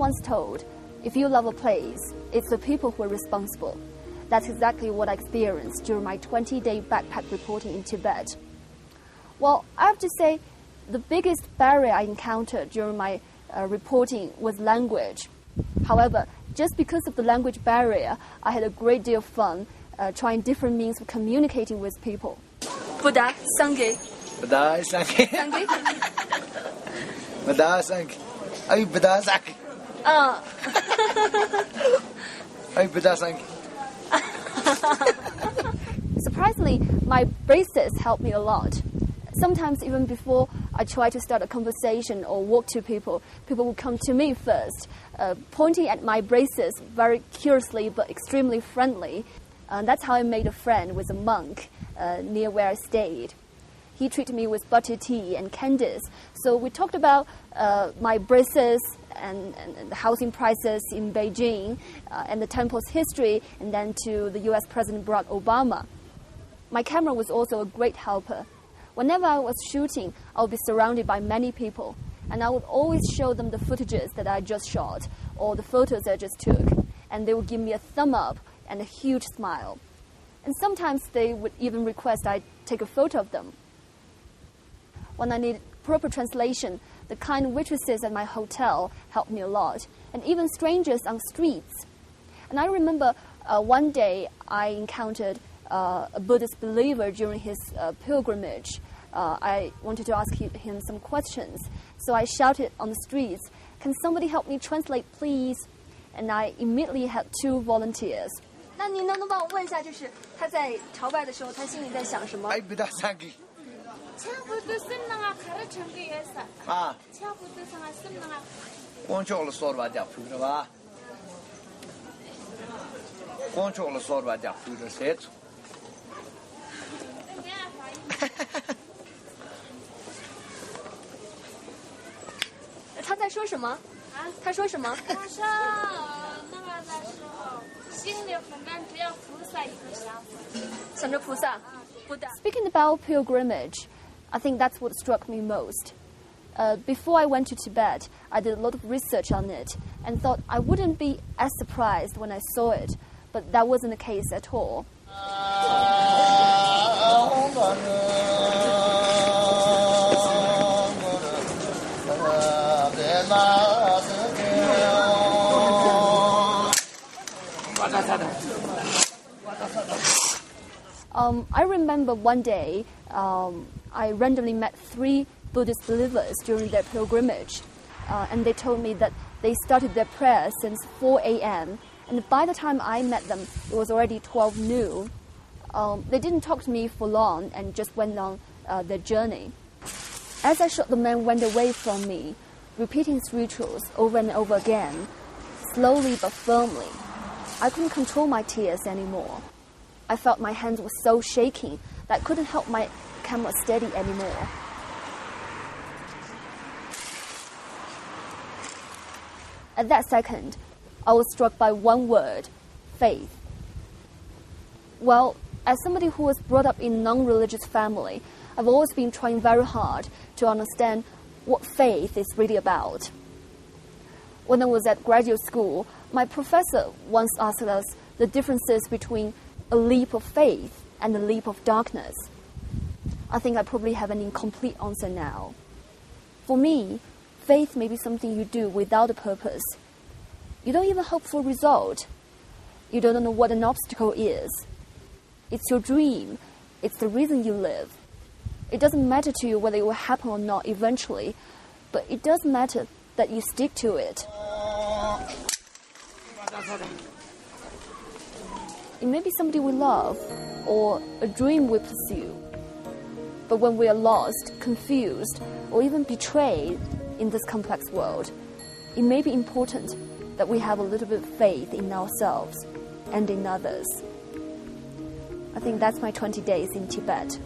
once told, if you love a place, it's the people who are responsible. That's exactly what I experienced during my 20-day backpack reporting in Tibet. Well, I have to say, the biggest barrier I encountered during my reporting was language. However, just because of the language barrier, I had a great deal of fun trying different means of communicating with people. Buddha, Sangye. Buddha, Sangye. Sangye? Buddha, Sangye. Ay, Buddha, Sangye. Ay, Buddha, Sangye. Surprisingly, my braces helped me a lot. Sometimes even before I try to start a conversation or walk to people, people will come to me first, pointing at my braces very curiously but extremely friendly. That's how I made a friend with a monk near where I stayed. He treated me with butter tea and candies. So we talked about my braces and the housing prices in Beijing and the temple's history, and then to the US President Barack Obama. My camera was also a great helper. Whenever I was shooting, I would be surrounded by many people, and I would always show them the footages that I just shot or the photos I just took, and they would give me a thumb up and a huge smile. And sometimes they would even request I take a photo of them. When I needed proper translation, the kind waitresses at my hotel helped me a lot, and even strangers on streets. And I remember one day I encountered a Buddhist believer during his pilgrimage. I wanted to ask him some questions, so I shouted on the streets, "Can somebody help me translate, please?" And I immediately had 2 volunteers. 那您能帮我问一下，就是他在朝拜的时候，他心里在想什么？ Ay, Buddha, Sangye. Ah. Control sorba dia pura ba. Control sorba dia pura set. 他在说什么？啊？他说什么？他说那个的时候，心里反正只有菩萨一个想法。想着菩萨。Speaking about pilgrimage, I think that's what struck me most. Before I went to Tibet, I did a lot of research on it and thought I wouldn't be as surprised when I saw it, but that wasn't the case at all. I remember one day I randomly met 3 Buddhist believers during their pilgrimage, and they told me that they started their prayer since 4 a.m. and by the time I met them, it was already 12 noon. They didn't talk to me for long and just went on their journey. As I shot, the man went away from me, repeating his rituals over and over again, slowly but firmly. I couldn't control my tears anymore. I felt my hands were so shaking that I couldn't help my camera steady anymore. At that second, I was struck by one word, faith. Well, as somebody who was brought up in a non-religious family, I've always been trying very hard to understand what faith is really about. When I was at graduate school, my professor once asked us the differences between a leap of faith and a leap of darkness. I think I probably have an incomplete answer now. For me, faith may be something you do without a purpose. You don't even hope for a result. You don't know what an obstacle is. It's your dream. It's the reason you live. It doesn't matter to you whether it will happen or not eventually, but it does matter that you stick to it. It may be somebody we love or a dream we pursue. But when we are lost, confused, or even betrayed in this complex world, it may be important that we have a little bit of faith in ourselves and in others. I think that's my 20 days in Tibet.